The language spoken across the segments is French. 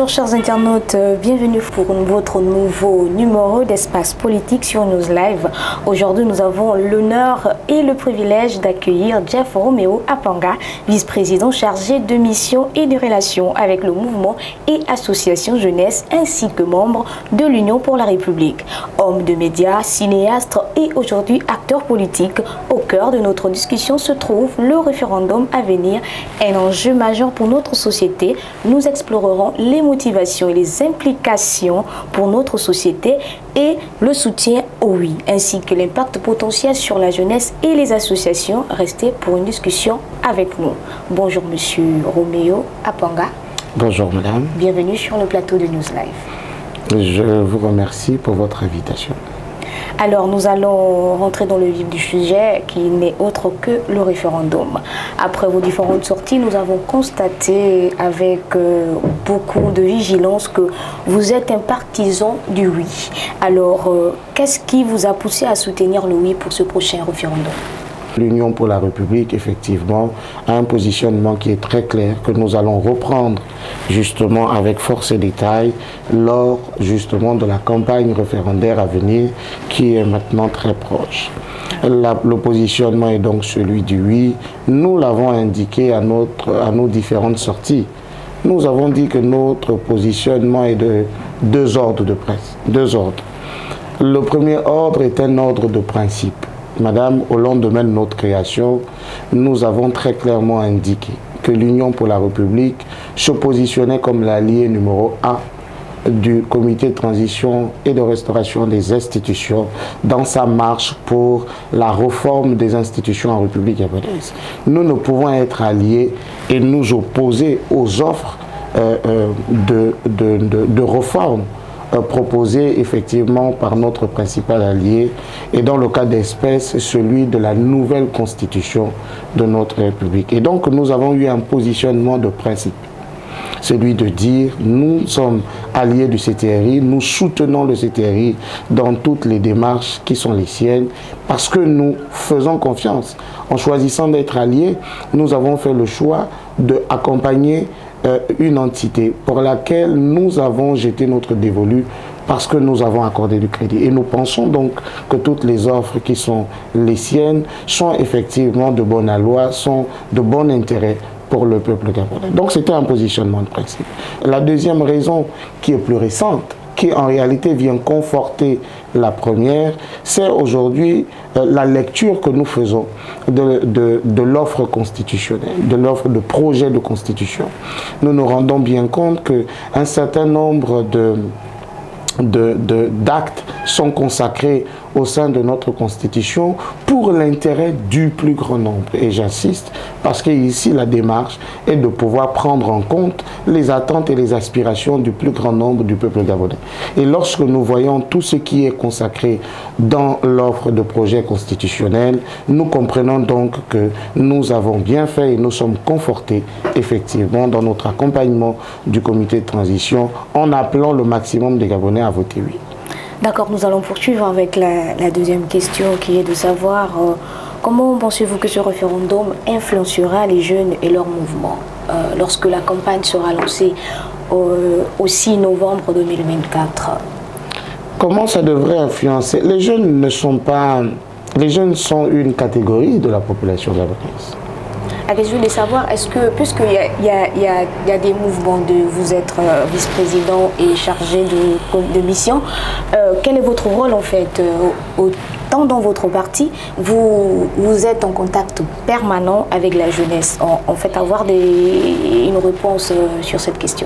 Bonjour chers internautes, bienvenue pour votre nouveau numéro d'Espace Politique sur News Live. Aujourd'hui nous avons l'honneur et le privilège d'accueillir Jeff Roméo Apanga, vice-président chargé de mission et de relations avec le mouvement et association jeunesse ainsi que membre de l'Union pour la République. Homme de médias, cinéaste et aujourd'hui acteur politique, au cœur de notre discussion se trouve le référendum à venir, un enjeu majeur pour notre société. Nous explorerons les motivations et les implications pour notre société et le soutien au oui, ainsi que l'impact potentiel sur la jeunesse et les associations. Restez pour une discussion avec nous. Bonjour Monsieur Roméo Apanga. Bonjour Madame. Bienvenue sur le plateau de News Live. Je vous remercie pour votre invitation. Alors nous allons rentrer dans le vif du sujet qui n'est autre que le référendum. Après vos différentes sorties, nous avons constaté avec beaucoup de vigilance que vous êtes un partisan du oui. Alors qu'est-ce qui vous a poussé à soutenir le oui pour ce prochain référendum ? L'Union pour la République, effectivement, a un positionnement qui est très clair, que nous allons reprendre justement avec force et détail lors justement de la campagne référendaire à venir qui est maintenant très proche. Le positionnement est donc celui du oui. Nous l'avons indiqué à nos différentes sorties. Nous avons dit que notre positionnement est de deux ordres de presse. Deux ordres. Le premier ordre est un ordre de principe. Madame, au lendemain de notre création, nous avons très clairement indiqué que l'Union pour la République se positionnait comme l'allié numéro 1 du comité de transition et de restauration des institutions dans sa marche pour la réforme des institutions en République gabonaise. Nous ne pouvons être alliés et nous opposer aux offres de réforme proposé effectivement par notre principal allié et dans le cas d'espèce celui de la nouvelle constitution de notre République. Et donc nous avons eu un positionnement de principe, celui de dire nous sommes alliés du CTRI, nous soutenons le CTRI dans toutes les démarches qui sont les siennes parce que nous faisons confiance. En choisissant d'être alliés, nous avons fait le choix d'accompagner une entité pour laquelle nous avons jeté notre dévolu parce que nous avons accordé du crédit. Et nous pensons donc que toutes les offres qui sont les siennes sont effectivement de bonne loi, sont de bon intérêt pour le peuple gabonais. Donc c'était un positionnement de principe. La deuxième raison qui est plus récente, qui en réalité vient conforter la première, c'est aujourd'hui la lecture que nous faisons de l'offre constitutionnelle, de l'offre de projet de constitution. Nous nous rendons bien compte qu'un certain nombre d'actes sont consacrés au sein de notre Constitution pour l'intérêt du plus grand nombre. Et j'insiste, parce qu'ici la démarche est de pouvoir prendre en compte les attentes et les aspirations du plus grand nombre du peuple gabonais. Et lorsque nous voyons tout ce qui est consacré dans l'offre de projet constitutionnel, nous comprenons donc que nous avons bien fait et nous sommes confortés effectivement dans notre accompagnement du comité de transition en appelant le maximum des Gabonais à voter oui. D'accord, nous allons poursuivre avec la deuxième question qui est de savoir comment pensez-vous que ce référendum influencera les jeunes et leur mouvement lorsque la campagne sera lancée au 6 novembre 2024? Comment ça devrait influencer? Les jeunes ne sont pas... Les jeunes sont une catégorie de la population gabonaise. La question de savoir, est-ce que, puisqu'il y a des mouvements vous êtes vice-président et chargé de mission, quel est votre rôle en fait tant dans votre parti, vous êtes en contact permanent avec la jeunesse, en fait avoir une réponse sur cette question?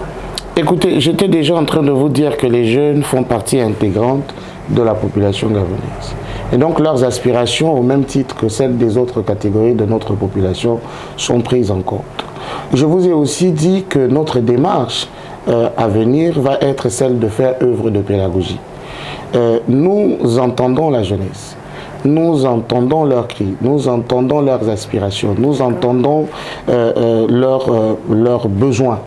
Écoutez, j'étais déjà en train de vous dire que les jeunes font partie intégrante de la population gabonaise. Et donc leurs aspirations, au même titre que celles des autres catégories de notre population, sont prises en compte. Je vous ai aussi dit que notre démarche à venir va être celle de faire œuvre de pédagogie. Nous entendons la jeunesse, nous entendons leurs cris, nous entendons leurs aspirations, nous entendons leurs besoins.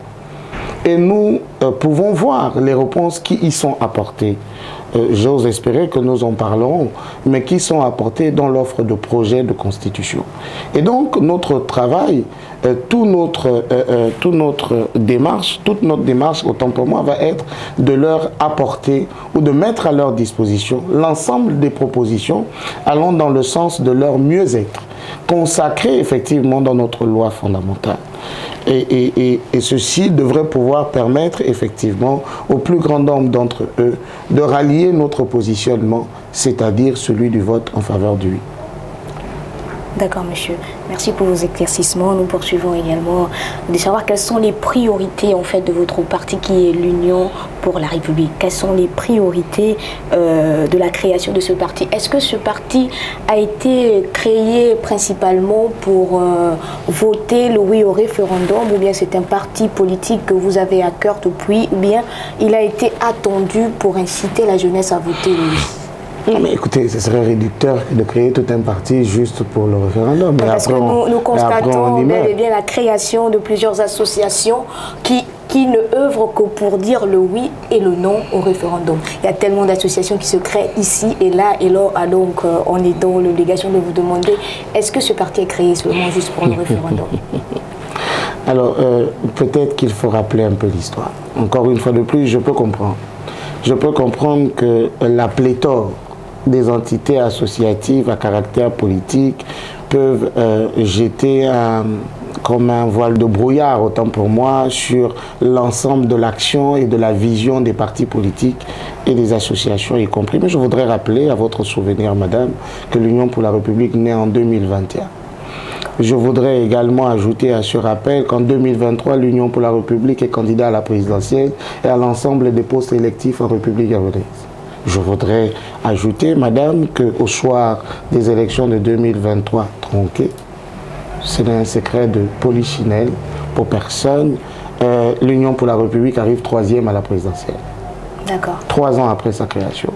Et nous pouvons voir les réponses qui y sont apportées j'ose espérer que nous en parlerons, mais qui sont apportés dans l'offre de projet de constitution. Et donc, notre travail, toute notre démarche, autant pour moi, va être de leur apporter ou de mettre à leur disposition l'ensemble des propositions allant dans le sens de leur mieux-être, consacré effectivement dans notre loi fondamentale. Et ceci devrait pouvoir permettre effectivement au plus grand nombre d'entre eux de rallier notre positionnement, c'est-à-dire celui du vote en faveur du oui. D'accord, monsieur. Merci pour vos éclaircissements. Nous poursuivons également de savoir quelles sont les priorités en fait de votre parti qui est l'Union pour la République. Quelles sont les priorités de la création de ce parti? Est-ce que ce parti a été créé principalement pour voter le oui au référendum, ou bien c'est un parti politique que vous avez à cœur depuis, ou bien il a été attendu pour inciter la jeunesse à voter le oui? Non, mais écoutez, ce serait réducteur de créer tout un parti juste pour le référendum. Parce que nous constatons bel et bien la création de plusieurs associations qui ne œuvrent que pour dire le oui et le non au référendum. Il y a tellement d'associations qui se créent ici et là, donc on est dans l'obligation de vous demander, est-ce que ce parti est créé seulement juste pour le référendum? Alors, peut-être qu'il faut rappeler un peu l'histoire. Encore une fois de plus, je peux comprendre. Je peux comprendre que la pléthore des entités associatives à caractère politique peuvent jeter comme un voile de brouillard, autant pour moi, sur l'ensemble de l'action et de la vision des partis politiques et des associations y compris. Mais je voudrais rappeler à votre souvenir, madame, que l'Union pour la République naît en 2021. Je voudrais également ajouter à ce rappel qu'en 2023, l'Union pour la République est candidat à la présidentielle et à l'ensemble des postes électifs en République gabonaise. Je voudrais ajouter, madame, qu'au soir des élections de 2023 tronquées, ce n'est un secret de polichinelle pour personne, l'Union pour la République arrive 3e à la présidentielle. D'accord. 3 ans après sa création.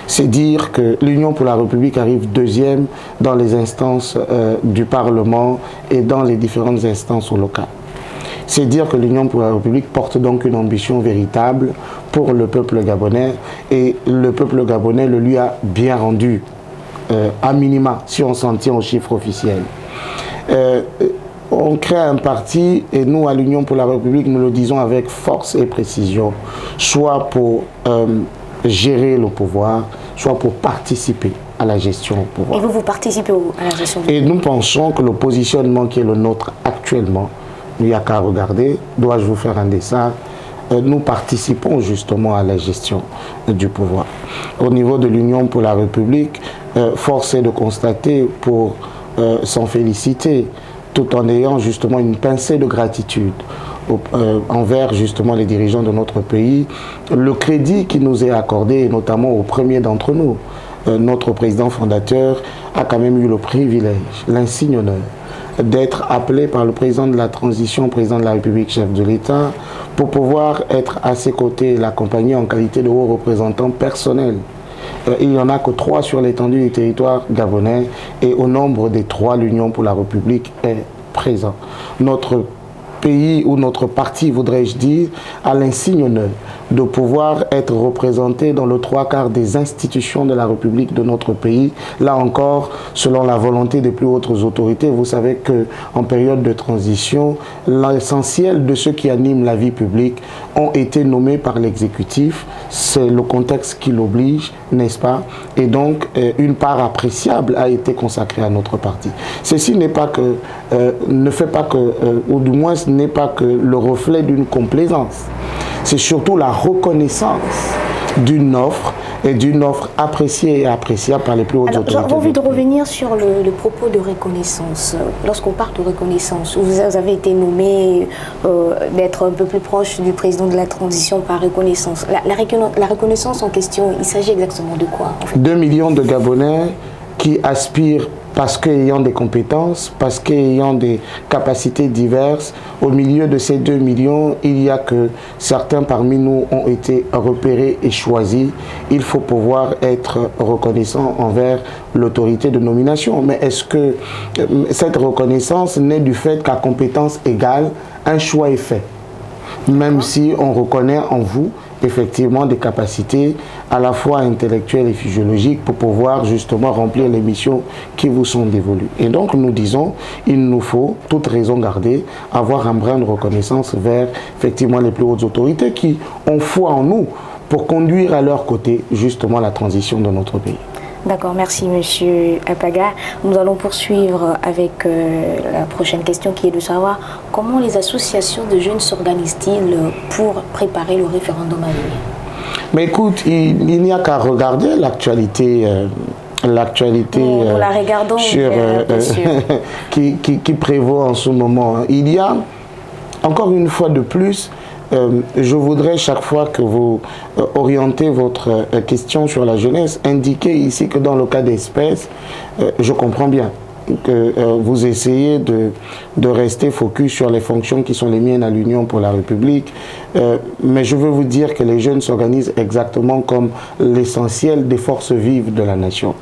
C'est dire que l'Union pour la République arrive 2e dans les instances du Parlement et dans les différentes instances locales. C'est dire que l'Union pour la République porte donc une ambition véritable pour le peuple gabonais, et le peuple gabonais le lui a bien rendu, à minima, si on s'en tient aux chiffres officiels. On crée un parti, et nous, à l'Union pour la République, nous le disons avec force et précision, soit pour gérer le pouvoir, soit pour participer à la gestion du pouvoir. Et vous participez à la gestion du pouvoir? Et nous pensons que le positionnement qui est le nôtre actuellement, il n'y a qu'à regarder, dois-je vous faire un dessin, nous participons justement à la gestion du pouvoir. Au niveau de l'Union pour la République, force est de constater, pour s'en féliciter, tout en ayant justement une pincée de gratitude envers justement les dirigeants de notre pays, le crédit qui nous est accordé, notamment au premier d'entre nous, notre président fondateur a quand même eu le privilège, l'insigne honneur d'être appelé par le président de la transition, président de la République, chef de l'État, pour pouvoir être à ses côtés et l'accompagner en qualité de haut représentant personnel. Il n'y en a que 3 sur l'étendue du territoire gabonais, et au nombre des 3, l'Union pour la République est présent. Notre pays, ou notre parti, voudrais-je dire, a l'insigne honneur de pouvoir être représenté dans le 3/4 des institutions de la République de notre pays. Là encore, selon la volonté des plus hautes autorités, vous savez qu'en période de transition, l'essentiel de ceux qui animent la vie publique ont été nommés par l'exécutif. C'est le contexte qui l'oblige, n'est-ce pas? Et donc, une part appréciable a été consacrée à notre parti. Ceci n'est pas que, ne fait pas que, ou du moins ce n'est pas que le reflet d'une complaisance. C'est surtout la reconnaissance d'une offre, et d'une offre appréciée et appréciable par les plus hautes autorités. J'ai envie de revenir sur le propos de reconnaissance. Lorsqu'on parle de reconnaissance, vous avez été nommé d'être un peu plus proche du président de la transition par reconnaissance. La reconnaissance en question, il s'agit exactement de quoi, en fait? 2 millions de Gabonais qui aspirent, parce qu'ayant des compétences, parce qu'ayant des capacités diverses, au milieu de ces 2 millions, il y a que certains parmi nous ont été repérés et choisis. Il faut pouvoir être reconnaissant envers l'autorité de nomination. Mais est-ce que cette reconnaissance naît du fait qu'à compétence égale, un choix est fait? Même si on reconnaît en vous effectivement des capacités à la fois intellectuelles et physiologiques pour pouvoir justement remplir les missions qui vous sont dévolues. Et donc nous disons, il nous faut, toute raison gardée, avoir un brin de reconnaissance vers effectivement les plus hautes autorités qui ont foi en nous pour conduire à leur côté justement la transition de notre pays. D'accord, merci Monsieur Apaga. Nous allons poursuivre avec la prochaine question qui est de savoir comment les associations de jeunes s'organisent-ils pour préparer le référendum à venir. Mais écoute, il n'y a qu'à regarder l'actualité qui prévaut en ce moment. Il y a, encore une fois de plus, je voudrais chaque fois que vous orientez votre question sur la jeunesse, indiquer ici que dans le cas d'espèce, je comprends bien que vous essayez de rester focus sur les fonctions qui sont les miennes à l'Union pour la République, mais je veux vous dire que les jeunes s'organisent exactement comme l'essentiel des forces vives de la nation.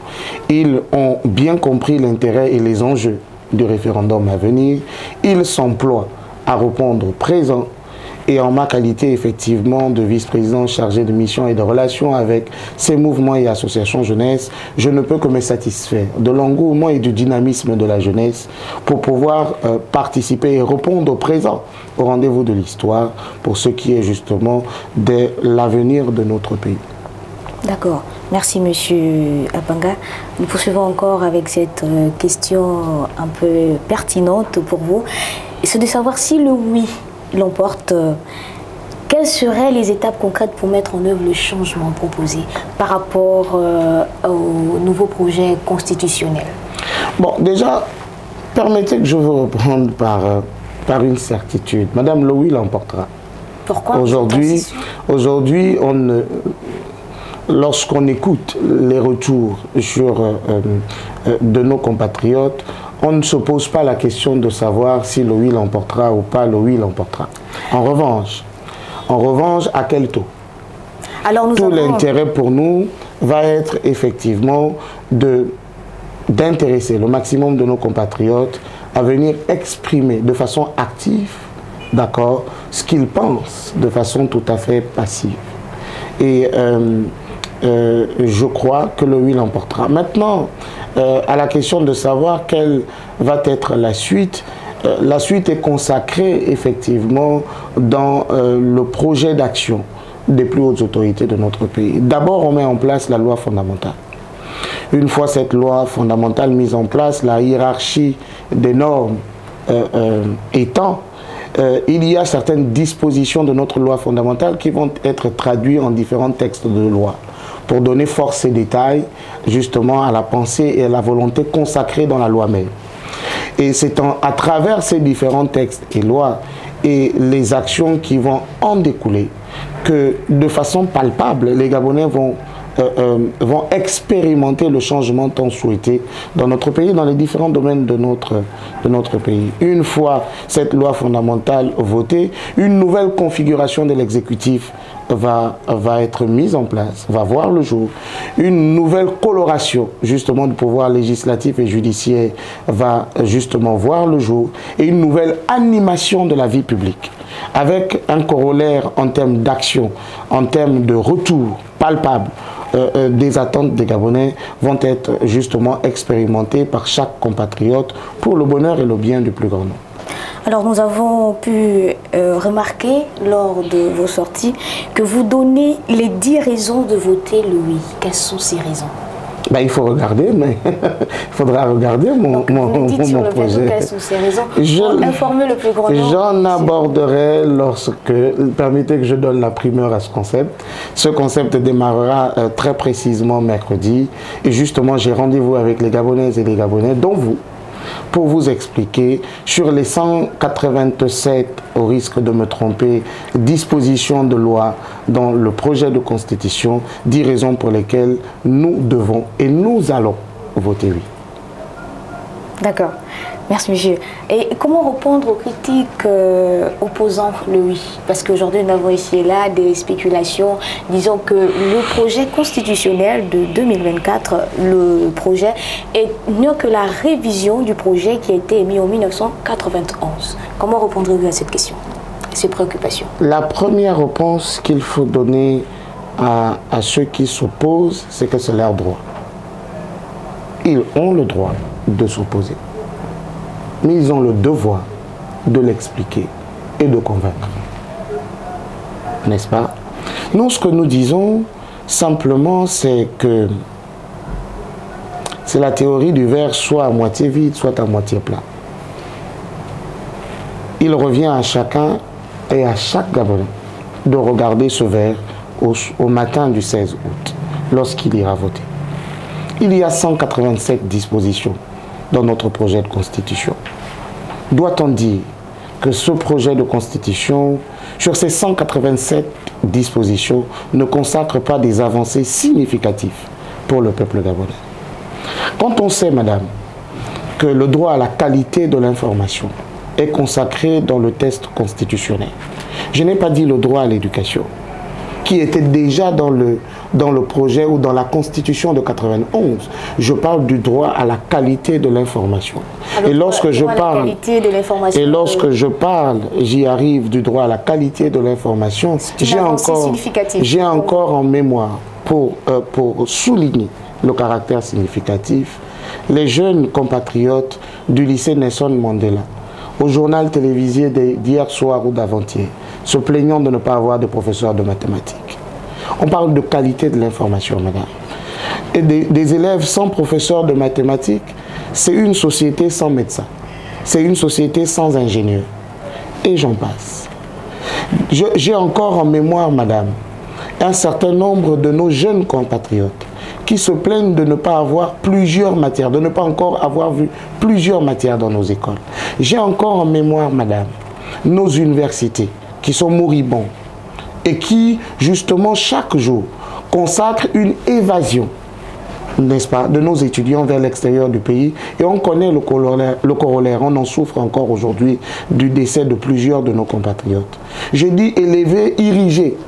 Ils ont bien compris l'intérêt et les enjeux du référendum à venir, ils s'emploient à répondre présent. Et en ma qualité, effectivement, de vice-président chargé de mission et de relations avec ces mouvements et associations jeunesse, je ne peux que me satisfaire de l'engouement et du dynamisme de la jeunesse pour pouvoir participer et répondre au présent, au rendez-vous de l'histoire, pour ce qui est justement de l'avenir de notre pays. D'accord. Merci, Monsieur Apanga. Nous poursuivons encore avec cette question un peu pertinente pour vous. C'est de savoir si le oui l'emporte, quelles seraient les étapes concrètes pour mettre en œuvre le changement proposé par rapport au nouveau projet constitutionnel? Bon, déjà, permettez que je vous réponde par une certitude. Madame, le oui l'emportera. Pourquoi? Aujourd'hui, lorsqu'on écoute les retours de nos compatriotes, on ne se pose pas la question de savoir si le oui l'emportera ou pas le oui l'emportera. En revanche, à quel taux? Alors tout l'intérêt pour nous va être effectivement d'intéresser le maximum de nos compatriotes à venir exprimer de façon active, d'accord, ce qu'ils pensent de façon tout à fait passive. Et je crois que le oui l'emportera. Maintenant, à la question de savoir quelle va être la suite est consacrée effectivement dans le projet d'action des plus hautes autorités de notre pays. D'abord, on met en place la loi fondamentale. Une fois cette loi fondamentale mise en place, la hiérarchie des normes étant, il y a certaines dispositions de notre loi fondamentale qui vont être traduites en différents textes de loi pour donner force et détail justement à la pensée et à la volonté consacrée dans la loi même. Et c'est à travers ces différents textes et lois et les actions qui vont en découler que de façon palpable, les Gabonais vont expérimenter le changement tant souhaité dans notre pays, dans les différents domaines de notre pays. Une fois cette loi fondamentale votée, une nouvelle configuration de l'exécutif va être mise en place, va voir le jour. Une nouvelle coloration justement du pouvoir législatif et judiciaire va justement voir le jour, et une nouvelle animation de la vie publique avec un corollaire en termes d'action, en termes de retour palpable des attentes des Gabonais vont être justement expérimentées par chaque compatriote pour le bonheur et le bien du plus grand nombre. Alors nous avons pu remarquer lors de vos sorties que vous donnez les 10 raisons de voter le oui. Quelles sont ces raisons? Ben, il faut regarder, mais il faudra regarder mon projet. Quelles sont ces raisons pour informer le plus grand nombre? J'en aborderai lorsque, permettez que je donne la primeur à ce concept. Ce concept démarrera très précisément mercredi. Et justement, j'ai rendez-vous avec les Gabonaises et les Gabonais, dont vous, pour vous expliquer sur les 187, au risque de me tromper, dispositions de loi dans le projet de constitution, 10 raisons pour lesquelles nous devons et nous allons voter oui. D'accord. Merci, monsieur. Et comment répondre aux critiques opposant le oui? Parce qu'aujourd'hui, nous avons ici et là des spéculations. Disons que le projet constitutionnel de 2024, le projet n'est que la révision du projet qui a été émis en 1991. Comment répondrez-vous à cette question? ces préoccupations? La première réponse qu'il faut donner à ceux qui s'opposent, c'est que c'est leur droit. Ils ont le droit de s'opposer. Mais ils ont le devoir de l'expliquer et de convaincre. N'est-ce pas? Nous, ce que nous disons, simplement, c'est que c'est la théorie du verre soit à moitié vide, soit à moitié plein. Il revient à chacun et à chaque Gabonais de regarder ce verre au matin du 16 août, lorsqu'il ira voter. Il y a 187 dispositions dans notre projet de constitution. Doit-on dire que ce projet de constitution, sur ces 187 dispositions, ne consacre pas des avancées significatives pour le peuple gabonais? Quand on sait, madame, que le droit à la qualité de l'information est consacré dans le texte constitutionnel, je n'ai pas dit le droit à l'éducation, qui était déjà dans le projet ou dans la constitution de 91. Je parle du droit à la qualité de l'information. Et lorsque je parle, j'y arrive, du droit à la qualité de l'information, j'ai encore en mémoire, pour souligner le caractère significatif, les jeunes compatriotes du lycée Nelson Mandela, au journal télévisé d'hier soir ou d'avant-hier, se plaignant de ne pas avoir de professeurs de mathématiques. On parle de qualité de l'information, madame. Et des élèves sans professeurs de mathématiques, c'est une société sans médecins. C'est une société sans ingénieurs. Et j'en passe. J'ai encore en mémoire, madame, un certain nombre de nos jeunes compatriotes qui se plaignent de ne pas avoir plusieurs matières, de ne pas encore avoir vu plusieurs matières dans nos écoles. J'ai encore en mémoire, madame, nos universités qui sont moribonds et qui, justement, chaque jour, consacrent une évasion, n'est-ce pas, de nos étudiants vers l'extérieur du pays. Et on connaît le corollaire, on en souffre encore aujourd'hui du décès de plusieurs de nos compatriotes. Je dis élever, ériger,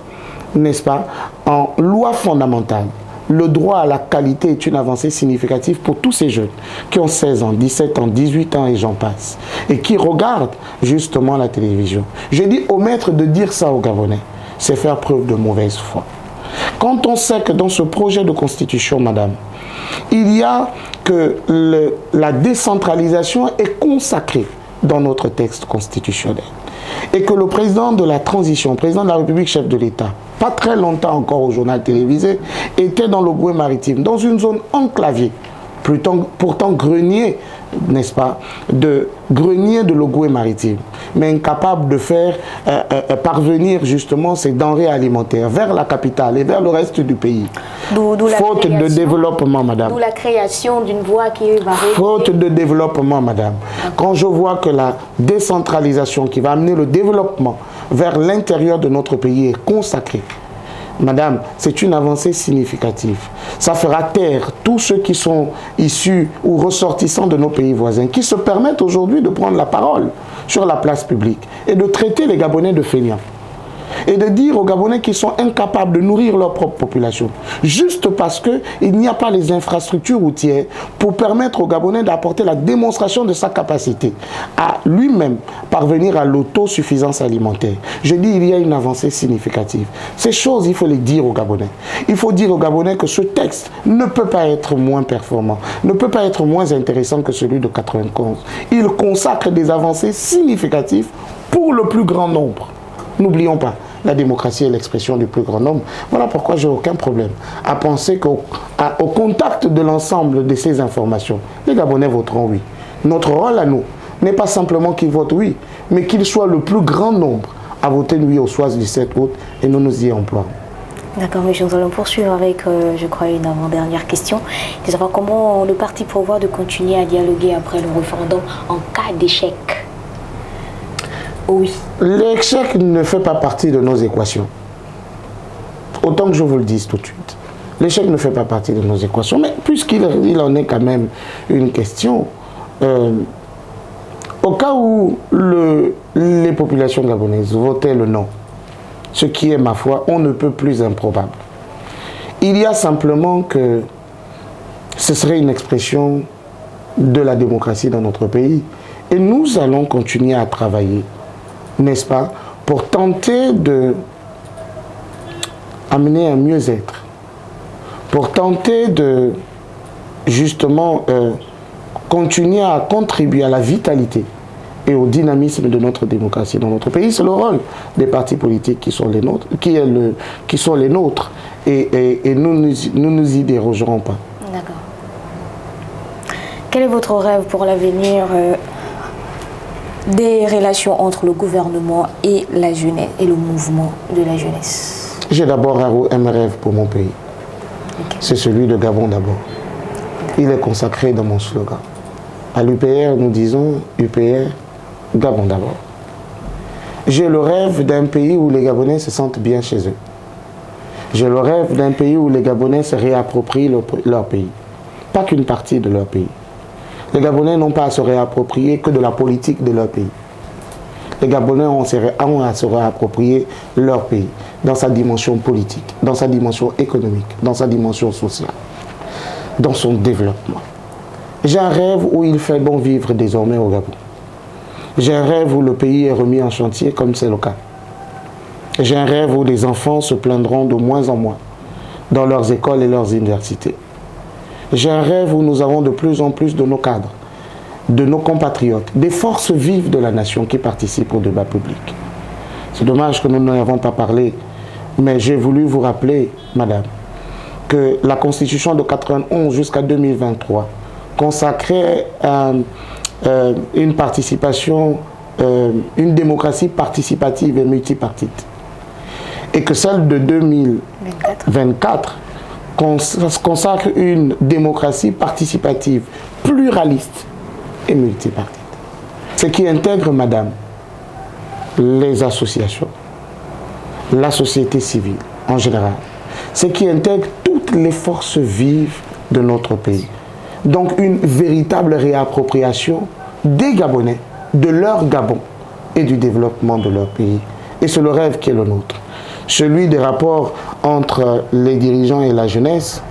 n'est-ce pas, en loi fondamentale. Le droit à la qualité est une avancée significative pour tous ces jeunes qui ont 16 ans, 17 ans, 18 ans et j'en passe. Et qui regardent justement la télévision. Je dis au maître de dire ça aux Gabonais, c'est faire preuve de mauvaise foi. Quand on sait que dans ce projet de constitution, madame, il y a que la décentralisation est consacrée dans notre texte constitutionnel. Et que le président de la transition, président de la République, chef de l'État, pas très longtemps encore au journal télévisé, était dans le Goué maritime, dans une zone enclavée, pourtant grenier, n'est-ce pas, grenier de l'Ogoué maritime, mais incapable de faire parvenir justement ces denrées alimentaires vers la capitale et vers le reste du pays. Faute de développement, madame. D'où la création d'une voie qui va... Faute de développement, madame. Quand je vois que la décentralisation qui va amener le développement vers l'intérieur de notre pays est consacrée, madame, c'est une avancée significative. Ça fera taire tous ceux qui sont issus ou ressortissants de nos pays voisins, qui se permettent aujourd'hui de prendre la parole sur la place publique et de traiter les Gabonais de fainéants. Et de dire aux Gabonais qu'ils sont incapables de nourrir leur propre population. Juste parce qu'il n'y a pas les infrastructures routières pour permettre aux Gabonais d'apporter la démonstration de sa capacité à lui-même parvenir à l'autosuffisance alimentaire. Je dis il y a une avancée significative. Ces choses, il faut les dire aux Gabonais. Il faut dire aux Gabonais que ce texte ne peut pas être moins performant, ne peut pas être moins intéressant que celui de 91. Il consacre des avancées significatives pour le plus grand nombre. N'oublions pas, la démocratie est l'expression du plus grand nombre. Voilà pourquoi je n'ai aucun problème à penser qu'au contact de l'ensemble de ces informations, les Gabonais voteront oui. Notre rôle à nous n'est pas simplement qu'ils votent oui, mais qu'ils soient le plus grand nombre à voter oui au soir du 7 août et nous nous y employons. D'accord, mais nous allons poursuivre avec, je crois, une avant-dernière question. De savoir comment le parti prévoit de continuer à dialoguer après le référendum en cas d'échec. Oui. L'échec ne fait pas partie de nos équations. Autant que je vous le dise tout de suite. L'échec ne fait pas partie de nos équations. Mais puisqu'il en est quand même une question, au cas où les populations gabonaises votaient le non, ce qui est, ma foi, on ne peut plus improbable. Il y a simplement que ce serait une expression de la démocratie dans notre pays. Et nous allons continuer à travailler, n'est-ce pas, pour tenter de amener un mieux-être, pour tenter de justement continuer à contribuer à la vitalité et au dynamisme de notre démocratie dans notre pays. C'est le rôle des partis politiques qui sont les nôtres, et nous nous y dérogerons pas. D'accord. Quel est votre rêve pour l'avenir des relations entre le gouvernement et la jeunesse et le mouvement de la jeunesse? J'ai d'abord un rêve pour mon pays. Okay. C'est celui de Gabon d'abord. Il est consacré dans mon slogan. À l'UPR, nous disons UPR, Gabon d'abord. J'ai le rêve d'un pays où les Gabonais se sentent bien chez eux. J'ai le rêve d'un pays où les Gabonais se réapproprient leur pays. Pas qu'une partie de leur pays. Les Gabonais n'ont pas à se réapproprier que de la politique de leur pays. Les Gabonais ont à se réapproprier leur pays dans sa dimension politique, dans sa dimension économique, dans sa dimension sociale, dans son développement. J'ai un rêve où il fait bon vivre désormais au Gabon. J'ai un rêve où le pays est remis en chantier comme c'est le cas. J'ai un rêve où les enfants se plaindront de moins en moins dans leurs écoles et leurs universités. J'ai un rêve où nous avons de plus en plus de nos cadres, de nos compatriotes, des forces vives de la nation qui participent au débat public. C'est dommage que nous n'en avons pas parlé, mais j'ai voulu vous rappeler, madame, que la Constitution de 91 jusqu'à 2023 consacrait une participation, une démocratie participative et multipartite. Et que celle de 2024 consacre une démocratie participative, pluraliste et multipartite. Ce qui intègre, madame, les associations, la société civile en général. Ce qui intègre toutes les forces vives de notre pays. Donc une véritable réappropriation des Gabonais, de leur Gabon et du développement de leur pays. Et c'est le rêve qui est le nôtre. Celui des rapports entre les dirigeants et la jeunesse,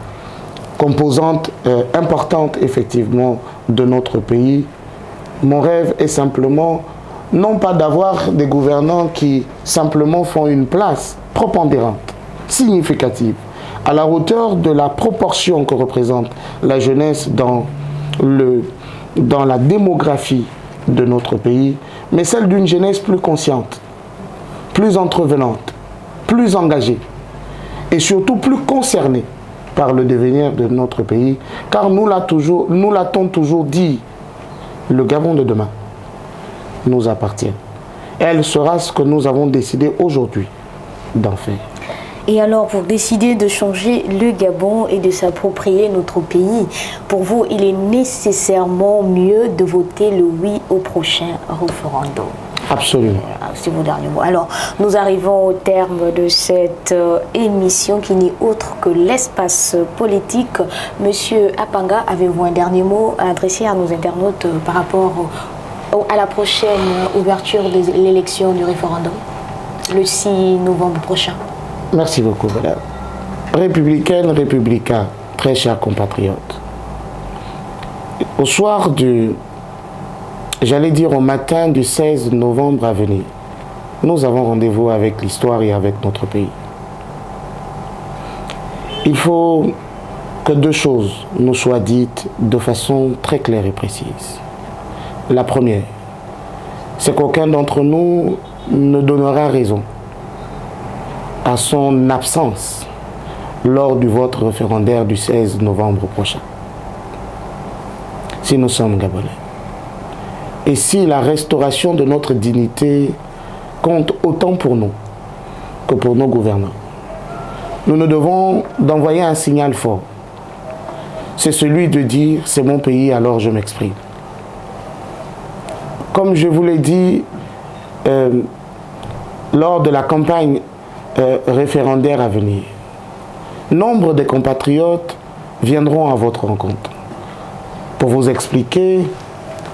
composante importante effectivement de notre pays. Mon rêve est simplement, non pas d'avoir des gouvernants qui simplement font une place prépondérante, significative, à la hauteur de la proportion que représente la jeunesse dans la démographie de notre pays, mais celle d'une jeunesse plus consciente, plus entrevenante, plus engagée et surtout plus concernée par le devenir de notre pays, car nous l'avons toujours dit, le Gabon de demain nous appartient. Elle sera ce que nous avons décidé aujourd'hui d'en faire. Et alors, pour décider de changer le Gabon et de s'approprier notre pays, pour vous, il est nécessairement mieux de voter le oui au prochain référendum. Absolument. C'est vos derniers mots. Alors, nous arrivons au terme de cette émission qui n'est autre que l'espace politique. Monsieur Apanga, avez-vous un dernier mot à adresser à nos internautes par rapport à la prochaine ouverture de l'élection du référendum, le 6 novembre prochain? Merci beaucoup, madame. Républicaine, républicain, très chers compatriotes. Au soir du, j'allais dire au matin du 16 novembre à venir, nous avons rendez-vous avec l'histoire et avec notre pays. Il faut que deux choses nous soient dites de façon très claire et précise. La première, c'est qu'aucun d'entre nous ne donnera raison à son absence lors du vote référendaire du 16 novembre prochain. Si nous sommes Gabonais. Et si la restauration de notre dignité compte autant pour nous que pour nos gouvernants, nous nous devons d'envoyer un signal fort. C'est celui de dire, c'est mon pays, alors je m'exprime. Comme je vous l'ai dit lors de la campagne référendaire à venir, nombre de compatriotes viendront à votre rencontre pour vous expliquer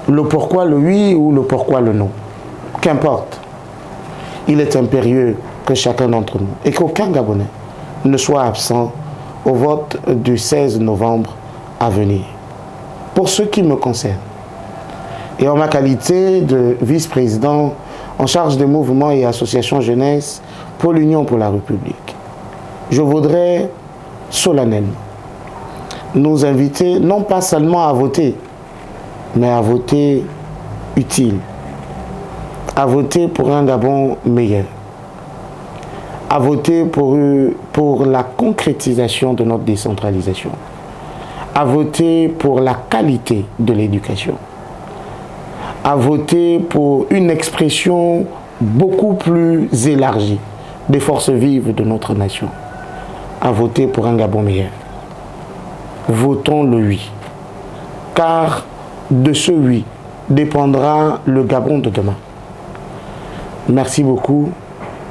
le pourquoi le oui ou le pourquoi le non. Qu'importe, il est impérieux que chacun d'entre nous et qu'aucun Gabonais ne soit absent au vote du 16 novembre à venir. Pour ce qui me concerne, et en ma qualité de vice-président en charge des mouvements et associations jeunesse pour l'Union pour la République. Je voudrais solennellement nous inviter non pas seulement à voter, mais à voter utile, à voter pour un Gabon meilleur, à voter pour la concrétisation de notre décentralisation, à voter pour la qualité de l'éducation, à voter pour une expression beaucoup plus élargie des forces vives de notre nation, à voter pour un Gabon meilleur. Votons le oui, car de ce oui dépendra le Gabon de demain. Merci beaucoup.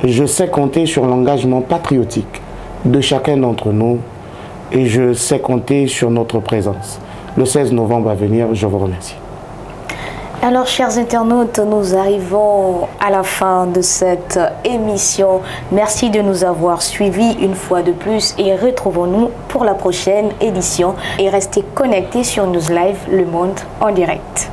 Je sais compter sur l'engagement patriotique de chacun d'entre nous et je sais compter sur notre présence. Le 16 novembre à venir, je vous remercie. Alors, chers internautes, nous arrivons à la fin de cette émission. Merci de nous avoir suivis une fois de plus et retrouvons-nous pour la prochaine édition. Et restez connectés sur News Live, le monde en direct.